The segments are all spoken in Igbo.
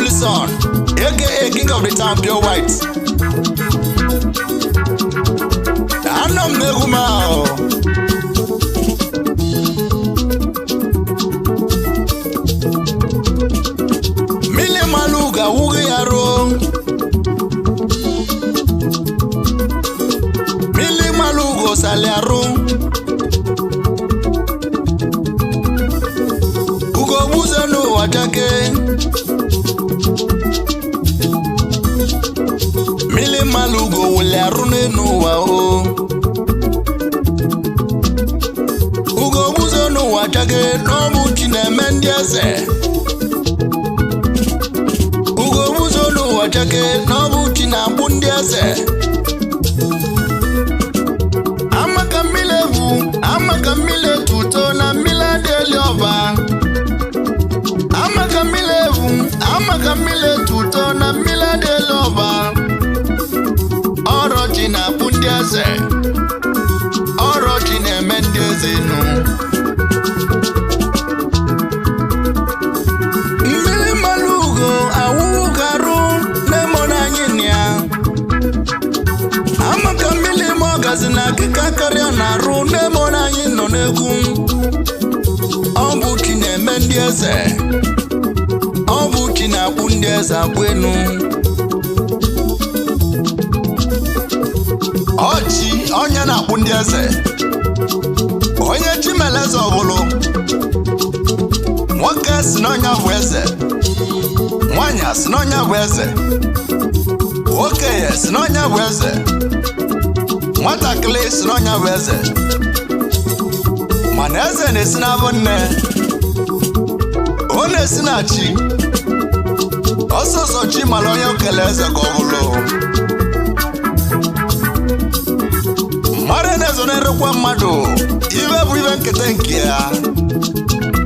aka King of the Town, Pure White. I know Megumao. Mile Maluga, Wugayaro. Mile Malugo, Saliaro. Ugo Buzano, Atake. Mili malugo wule arune nuwa o Ugo buzo nuwa chage nobu chine mendiase Ugo buzo nuwa chage nobu china bundiase Ama kamile tuto na mila deli oba Ama kamile tuto na mila deli oba Orojina bundiase Orojina mendeze no Mili malugo awugaru Nemona nyinia Ama kamili mogazina kikakaria naru Nemona nyino negu Obukine mendeze Obukina bundiase abwenu Ochi onye na-akpụ ndị eze onye chimeleze ọbụlụ nwoke si n'ọnya bụ eze nwanyị si n'ọnya bụ eze okenye si n'ọnya bụ eze nwatakịrị si n'ọnya bụ eze mana eze na-esi n'abụ nne ọ na-esi na chi ọsọsọ chi mara onye okele eze ka ọ bụlụ Mare nezo nerekwa mmadụ ibe bụ ibe nkete nke ya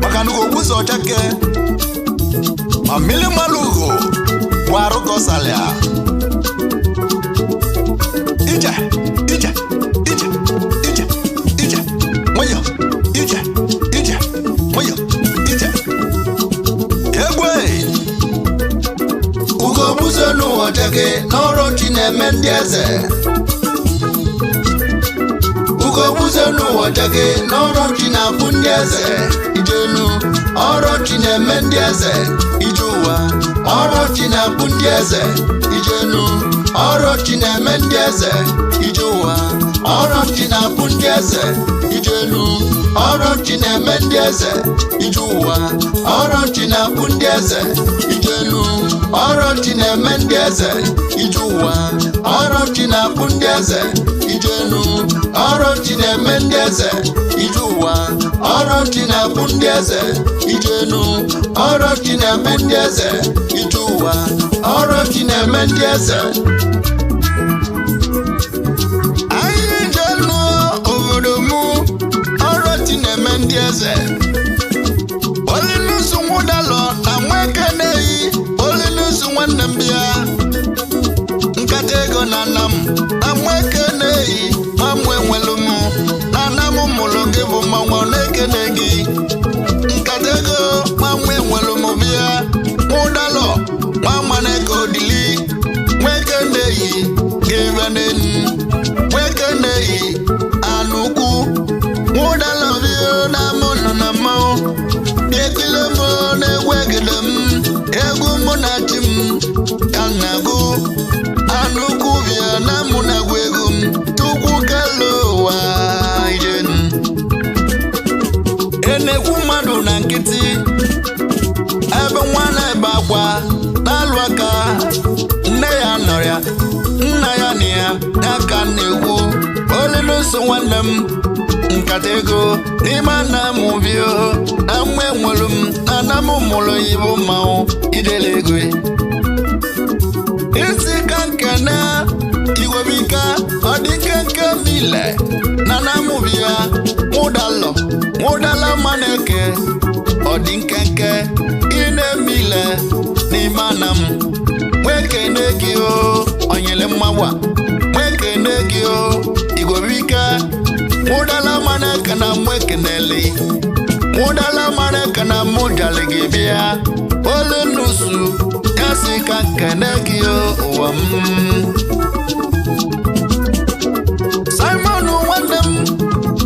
maka na ogbuzo ọchake ma mmiri malugo bụ arụkọ salia ije nwayọ ije nwayọ ije egwe ugo buzo n'ụwa ọchake n'ọrụ chi na-eme ndị eze Ugo buzo n'ụwa jage n'ọrụ chi na-abụ ndị eze ijenu ọrụ chi na-eme ndị eze ije ụwa ọrụ chi na-abụ ndị eze ijenu ọrụ chi na-eme ndị eze ije ụwa ọrụ chi na-abụ ndị eze ijenu ọrụ chi na-eme ndị eze ije ụwa ọrụ chi na-abụ ndị eze ijenu ọrụ chi na-eme ndị eze ije ụwa ọrụ chi na-abụ ndị eze ijenu ọrụ chi na-eme ndị eze ije ụwa ọrụ chi na-abụ ndị eze ijenu ọrụ chi na-eme ndị eze ije ụwa ọrụ chi na-eme ndị eze anyị jenu obodo mụ ọrụ chi na-eme ndị eze olinusu nwụdalọ na nweke na-eyi olinusu nwanne m bịa nkata ego na nna m na nweke na-eyi mamwe nwelu m na nna m mụrụ gị bụ mmanwụ na-ekene gị nkata ego mamwe nwelu m bịa nwụdalọ mama na-eke odili nweke na-eyi gịvanenu nweke na-eyi anụkwu nwụdalọ bịa na mụ nọ na mmanwụ ekele m na-egwegide m egwu mụ na chi m ka na-agụ anụkwu bịa na mụ na-agụ egwu m tukwu kele ụwa ijenu enekwu mmadụ na nkịtị ebe nwa na-ebe akwa na-alụ aka nne ya nọrọ ya nna ya na ya aka nwanne m nkata ego n'ime na mụbio na mgbe nwere m na na m mụrụ ibu mmanwụ idele ego isi ka nkene igwebika ọ dị nke mile na na mụbia mụdala maneke ọ dị nke ine mile n'ime na m nwekene gị o onyele mmagwa nwekene gị o igwebika mụdala maneke na mwekeneli mụdala maneke na mụdala gị bịa olu nusu kasi ka nkene gị o ụwa m Simon nwanne m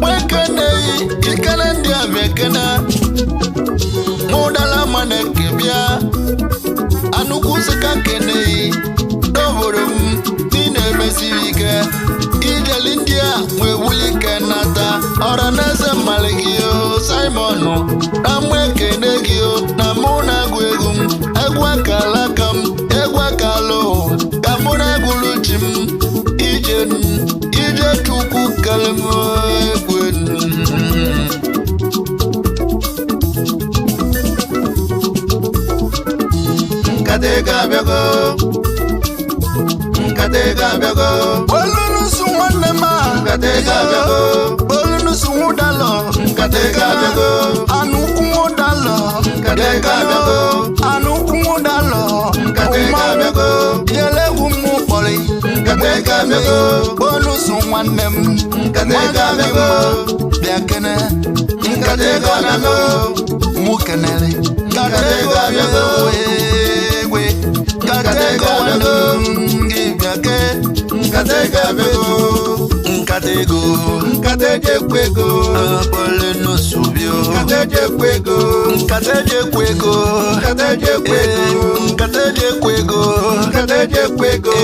nwekene ikele ndị abekene mụdala maneke bịa anukwusi ka nkene doboro m dị na-emesiri ike ijeli ndị a nwee wuli ike nata ọra na-eze mmalị gị o Simon na mwekene gị o na mụ na-agụ egwu m egwu akala aka m egwu akala ka mụ na-egwuru chi m ije chukwu kalem egwu nkata ga-abịago olunusu nwanne m nkata ga-abịago olunusu nwụdalọ nkata ga-abịago anụkwu nwụdalọ nkata ga-abịago anụkwu nwụdalọ nkata ga-abịago yelegwu m kpọrị nkata ga-abịago olunusu nwanne m nkata ga-abịago bịa kene nkata ga-abịago mụ kenere nkata ga-abịago egwe nkata ga-abịago nkata ego nkata ejekwe ego akpọle n'osubio nkata ejekwe ego nkata ejekwe ego nkata ejekwe ego nkata ejekwe ego nkata ejekwe ego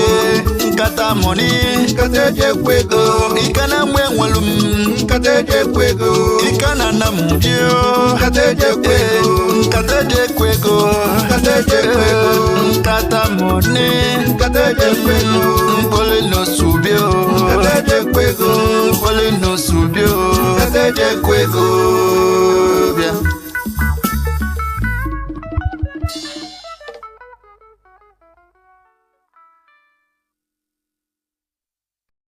nkata moni nkata ejekwe ego ikana mwe nwelu m nkata ejekwe ego ikana na mujio nkata ejekwe ego nkata ejekwe ego nkata ejekwe ego nkata moni nkata ejekwe ego mkpọle n'osubio nkata ejekwe ego mkpọle n'osubio nkata ejekwe ego